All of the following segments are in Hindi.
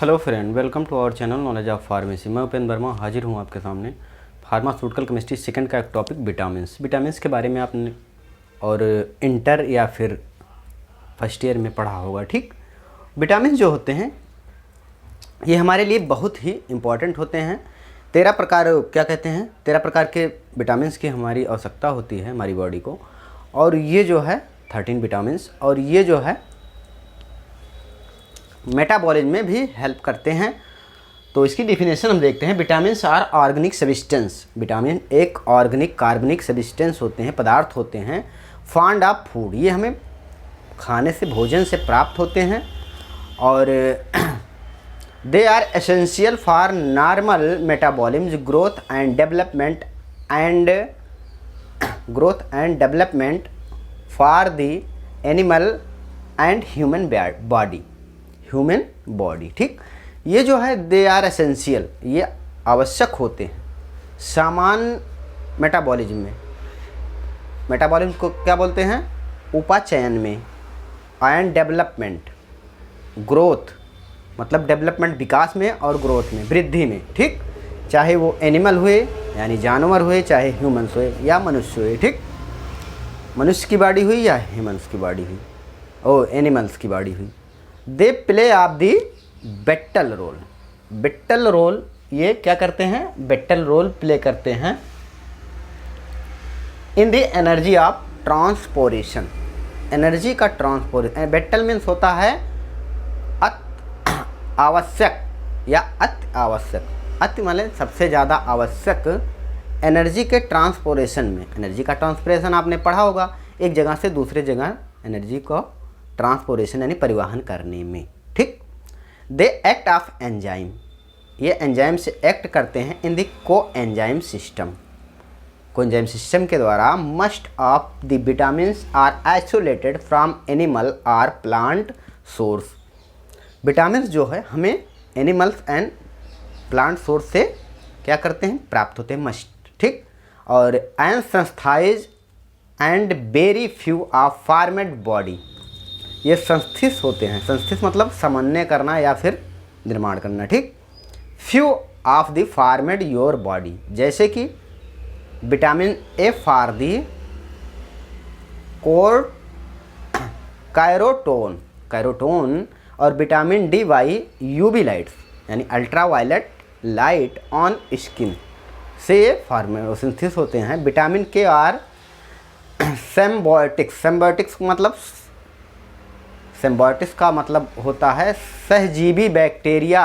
Hello friend, welcome to our channel knowledge of pharmacy. मैं उपेंद्र वर्मा हाजिर हूँ आपके सामने। फार्मास्यूटिकल केमिस्ट्री सेकंड का एक टॉपिक विटामिन्स के बारे में आपने और इंटर या फिर फर्स्ट ईयर में पढ़ा होगा। ठीक, विटामिन जो होते हैं ये हमारे लिए बहुत ही इम्पॉर्टेंट होते हैं। 13 प्रकार क्या कहते हैं 13 प्रकार के विटामिन्स की हमारी आवश्यकता होती है हमारी बॉडी को, और ये जो है 13 विटामिन्स, और ये जो है मेटाबॉलिज्म में भी हेल्प करते हैं। तो इसकी डिफिनेशन हम देखते हैं। Vitamins are organic substance. Vitamin एक ऑर्गेनिक कार्बनिक सब्सटेंस होते हैं, पदार्थ होते हैं। फाउंड ऑफ फूड, ये हमें खाने से, भोजन से प्राप्त होते हैं, और they are essential for normal metabolism, growth and development for the animal and human body. ठीक, ये जो है दे आर एसेंशियल, ये आवश्यक होते हैं सामान्य मेटाबॉलिज्म में। मेटाबॉलिज्म को क्या बोलते हैं? उपाचयन में। एंड डेवलपमेंट, ग्रोथ मतलब डेवलपमेंट विकास में, और ग्रोथ में वृद्धि में। ठीक, चाहे वो एनिमल हुए यानी जानवर हुए, चाहे ह्यूमंस हुए या मनुष्य हुए। ठीक, मनुष्य की बॉडी हुई या ह्यूमंस की बॉडी हुई, ओ एनिमल्स की बॉडी हुई। They play of the vital role. Vital role ये क्या करते हैं? बेटल रोल प्ले करते हैं in the energy of transportation. Energy का ट्रांसपोरेशन, बेटल मीन्स होता है आवश्यक या अति आवश्यक। अति मतलब सबसे ज़्यादा आवश्यक एनर्जी के ट्रांसपोरेशन में। एनर्जी का ट्रांसपोरेशन आपने पढ़ा होगा, एक जगह से दूसरे जगह एनर्जी को ट्रांसपोरेशन यानी परिवहन करने में। ठीक, दे एक्ट ऑफ एंजाइम, ये एंजाइम से एक्ट करते हैं in the coenzyme system. Coenzyme system के द्वारा must of the vitamins are isolated from animal और प्लांट सोर्स। विटामिन्स जो है हमें एनिमल्स एंड प्लांट सोर्स से क्या करते हैं? प्राप्त होते हैं, मस्ट। ठीक, और एंड संस्थाइज and very few of formed body, ये संस्थित होते हैं। संस्थित मतलब समन्वय करना या फिर निर्माण करना। ठीक, few of the formed your body, जैसे कि vitamin A for the carotene और vitamin D by UV lights यानी अल्ट्रावायलेट लाइट ऑन स्किन से ये फॉर्मेसिंथेसिस होते हैं। विटामिन के आर सिम्बायोटिक्स मतलब सिम्बायोटिक्स का मतलब होता है सहजीवी बैक्टीरिया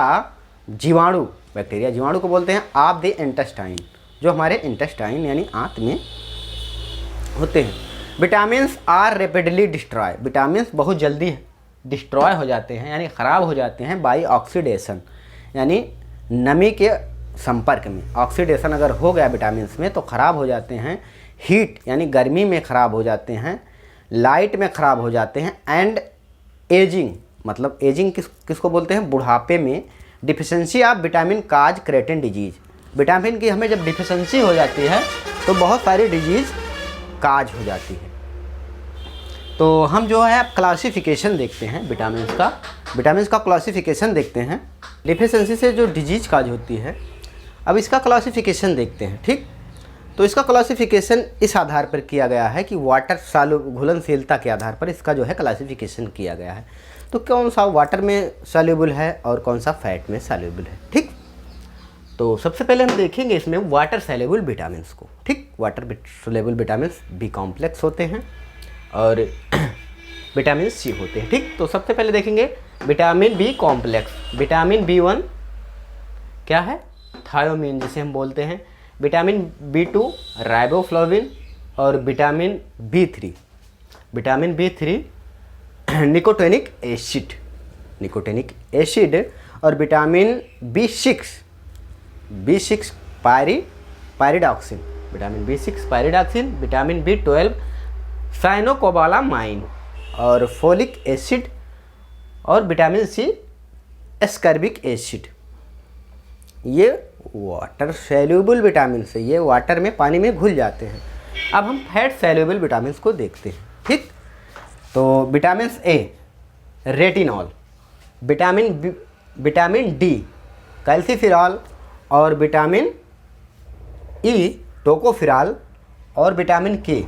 जीवाणु। बैक्टीरिया जीवाणु को बोलते हैं ऑफ द इंटेस्टाइन, जो हमारे इंटेस्टाइन यानी आंत में होते हैं। Vitamins are rapidly destroy, vitamins बहुत जल्दी डिस्ट्रॉय हो जाते हैं यानी ख़राब हो जाते हैं बाई ऑक्सीडेशन, यानी नमी के संपर्क में। ऑक्सीडेशन अगर हो गया विटामिन्स में तो ख़राब हो जाते हैं। हीट यानी गर्मी में ख़राब हो जाते हैं, लाइट में ख़राब हो जाते हैं। एंड एजिंग मतलब एजिंग किसको बोलते हैं? बुढ़ापे में। Deficiency of vitamin cause creatine disease, vitamin की हमें जब डिफिशेंसी हो जाती है तो बहुत सारी डिजीज़ काज हो जाती है। तो हम जो है क्लासिफिकेशन देखते हैं विटामिन्स का क्लासिफिकेशन देखते हैं। डिफिशेंसी से जो डिजीज़ काज होती है, अब इसका क्लासिफिकेशन देखते हैं। ठीक, तो इसका क्लासिफिकेशन इस आधार पर किया गया है कि वाटर घुलनशीलता के आधार पर इसका जो है क्लासिफिकेशन किया गया है। तो कौन सा वाटर में सॉल्युबल है और कौन सा फैट में सॉल्युबल है। ठीक, तो सबसे पहले हम देखेंगे इसमें वाटर सॉल्युबल विटामिन्स को। ठीक, water soluble vitamins B complex होते हैं और विटामिन सी होते हैं। ठीक, तो सबसे पहले देखेंगे vitamin B complex. Vitamin B one क्या है? थायोमीन जिसे हम बोलते हैं। विटामिन बी2 राइबोफ्लाविन, और विटामिन बी3 निकोटिनिक एसिड, और विटामिन बी6 पायरिडॉक्सिन, विटामिन बी6 पायरिडॉक्सिन, विटामिन बी12 साइनोकोबालामाइन, और फोलिक एसिड, और विटामिन सी एस्कर्बिक एसिड। ये वाटर सॉल्युबल विटामिन से, ये वाटर में पानी में घुल जाते हैं। अब हम फैट सॉल्युबल विटामिन को देखते हैं। ठीक, तो vitamin A retinol, vitamin vitamin D calciferol, और विटामिन ई टोकोफेरॉल, और विटामिन के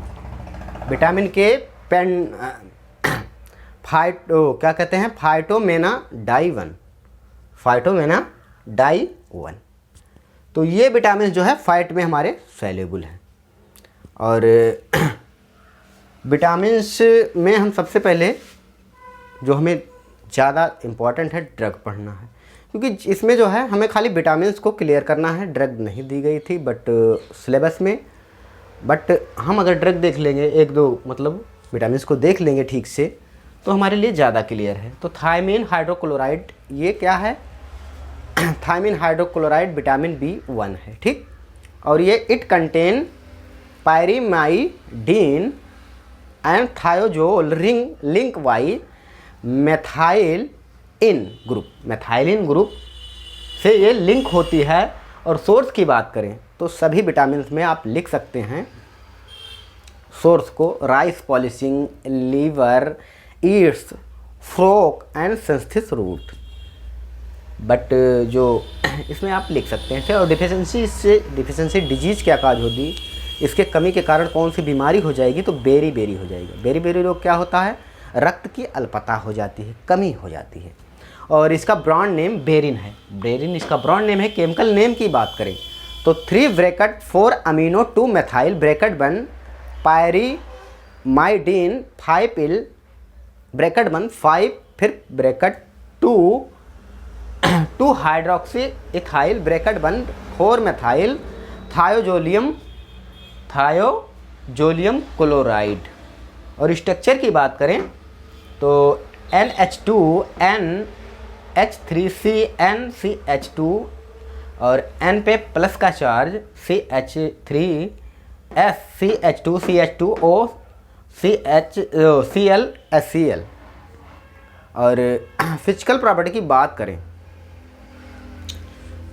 क्या कहते हैं फाइटोमेना डाई 1। तो ये विटामिन जो है फैट में हमारे सॉल्युबल हैं। और विटामिन्स में हम सबसे पहले जो हमें ज़्यादा इम्पॉर्टेंट है ड्रग पढ़ना है, क्योंकि इसमें जो है हमें खाली विटामिन्स को क्लियर करना है। ड्रग नहीं दी गई थी सिलेबस में, बट हम अगर ड्रग देख लेंगे, एक दो मतलब विटामिन्स को देख लेंगे ठीक से, तो हमारे लिए ज़्यादा क्लियर है। तो थायमीन हाइड्रोक्लोराइड, ये क्या है? थायमीन हाइड्रोक्लोराइड विटामिन B1 है, ठीक। और ये it contain pyrimidine and thiazole link via methylene group से ये लिंक होती है। और सोर्स की बात करें तो सभी विटामिन में आप लिख सकते हैं सोर्स को, राइस पॉलिशिंग, लीवर, ईट्स, फ्रोक एंड सिंथिस रूट। बट जो इसमें आप लिख सकते हैं। और डिफिशेंसी डिजीज़ क्या काज होगी, इसके कमी के कारण कौन सी बीमारी हो जाएगी, तो बेरी हो जाएगी। बेरी रोग क्या होता है? रक्त की अल्पता हो जाती है, कमी हो जाती है। और इसका ब्रांड नेम बेरिन है। बेरिन इसका ब्रांड नेम है। केमिकल नेम की बात करें तो 3-4 अमीनो 2 मेथाइल (1) पायरीमाइडीन 5 (1) 5 फिर (2) हाइड्रोक्सी इथाइल (1) 4 मेथाइल थायोजोलियम क्लोराइड। और स्ट्रक्चर की बात करें तो NH2 NH3CnCH2 और N पे प्लस का चार्ज CH3SCH2CH2O ClHCl। और फिजिकल प्रॉपर्टी की बात करें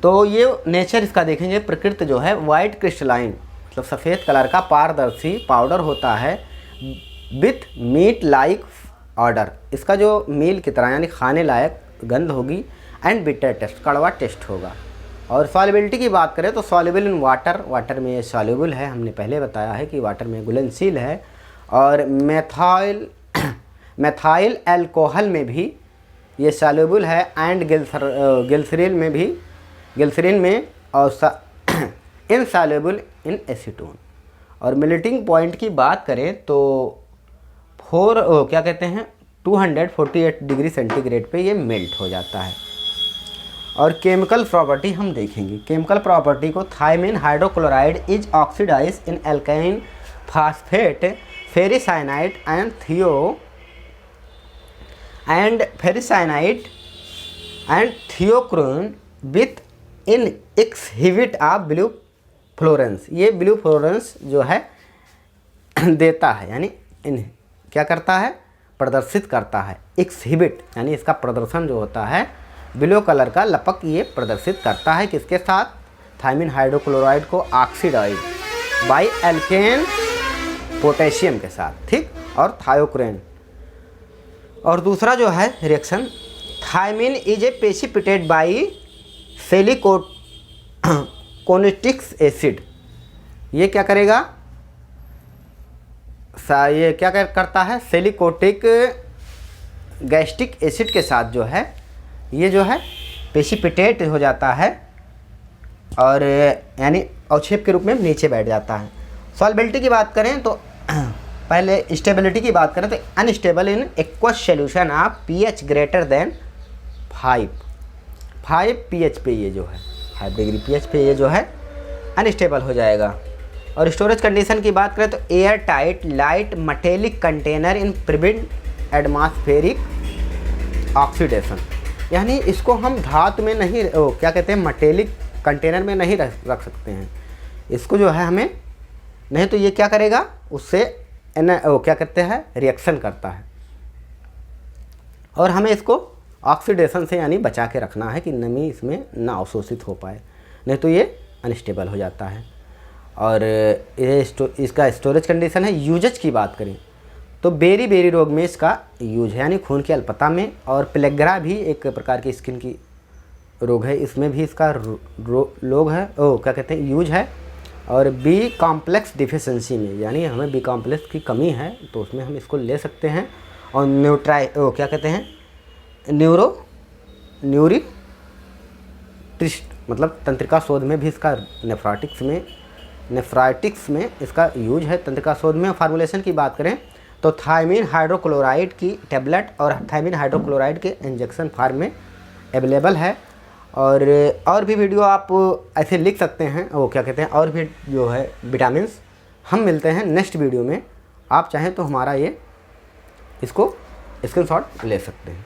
तो ये नेचर इसका देखेंगे। प्रकृति जो है वाइट क्रिस्टलाइन मतलब सफ़ेद कलर का पारदर्शी पाउडर होता है विथ मीट लाइक ऑर्डर। इसका जो मील की तरह यानी खाने लायक गंध होगी एंड बिटर टेस्ट, कड़वा टेस्ट होगा। और सॉल्युबिलिटी की बात करें तो सॉल्युबल इन वाटर में ये सॉल्युबल है। हमने पहले बताया है कि वाटर में घुलनशील है। और मेथाइल अल्कोहल में भी ये सॉल्युबल है एंड ग्लिसरीन में और इनसॉल्युबल इन एसीटोन। और मेल्टिंग पॉइंट की बात करें तो 248 डिग्री सेंटीग्रेड पे ये मेल्ट हो जाता है। और केमिकल प्रॉपर्टी हम देखेंगे। केमिकल प्रॉपर्टी को thiamine hydrochloride is oxidise in एल्काइन phosphate ferricyanide and thiochrome with in exhibit of blue fluorescence. ये ब्लू फ्लोरेंस जो है देता है, यानी इन क्या करता है? प्रदर्शित करता है। एक्सहिबिट यानी इसका प्रदर्शन जो होता है ब्लू कलर का लपक ये प्रदर्शित करता है। किसके साथ? थायमीन हाइड्रोक्लोराइड को ऑक्सीडाइज बाई एल्केन पोटेशियम के साथ, ठीक। और थायोक्रेन। और दूसरा जो है reaction thiamine is a precipitate by सेलिकोनिक एसिड। ये क्या करेगा? ये क्या करता है? सेलिकोटिक गैस्ट्रिक एसिड के साथ जो है ये जो है प्रेसिपिटेट हो जाता है और यानी अवक्षेप के रूप में नीचे बैठ जाता है। सॉल्युबिलिटी की बात करें तो पहले स्टेबिलिटी की बात करें तो unstable in aqueous solution of pH greater than 5 pH पे ये जो है 5 डिग्री pH पे ये जो है अनस्टेबल हो जाएगा। और स्टोरेज कंडीशन की बात करें तो air tight light metallic container इन प्रिवेंट एटमॉस्फेरिक ऑक्सीडेशन। यानी इसको हम धातु में नहीं क्या कहते हैं मटेलिक कंटेनर में नहीं रख सकते हैं। इसको जो है हमें नहीं तो ये क्या करेगा उससे क्या कहते हैं रिएक्शन करता है। और हमें इसको ऑक्सीडेशन से यानी बचा के रखना है कि नमी इसमें ना अवशोषित हो पाए, नहीं तो ये अनस्टेबल हो जाता है। और ये इसका स्टोरेज कंडीशन है। यूजेज की बात करें तो बेरी रोग में इसका यूज है यानी खून की अल्पता में। और प्लेग्रा भी एक प्रकार की स्किन की रोग है, इसमें भी इसका लोग है, क्या कहते हैं, यूज है। और बी कॉम्प्लेक्स डिफिशेंसी में, यानी हमें बी कॉम्प्लेक्स की कमी है तो उसमें हम इसको ले सकते हैं। और क्या कहते हैं, न्यूरिटिस्ट, मतलब तंत्रिका शोध में भी इसका नेफ्राइटिक्स में इसका यूज है। तंत्रिका शोध में फार्मूलेशन की बात करें तो थायमीन हाइड्रोक्लोराइड की टेबलेट और थायमीन हाइड्रोक्लोराइड के इंजेक्शन फार्म में अवेलेबल है। और भी वीडियो आप ऐसे लिख सकते हैं, वो क्या कहते हैं, और भी जो है विटामिन्स। हम मिलते हैं नेक्स्ट वीडियो में। आप चाहें तो हमारा इसको स्क्रीनशॉट ले सकते हैं।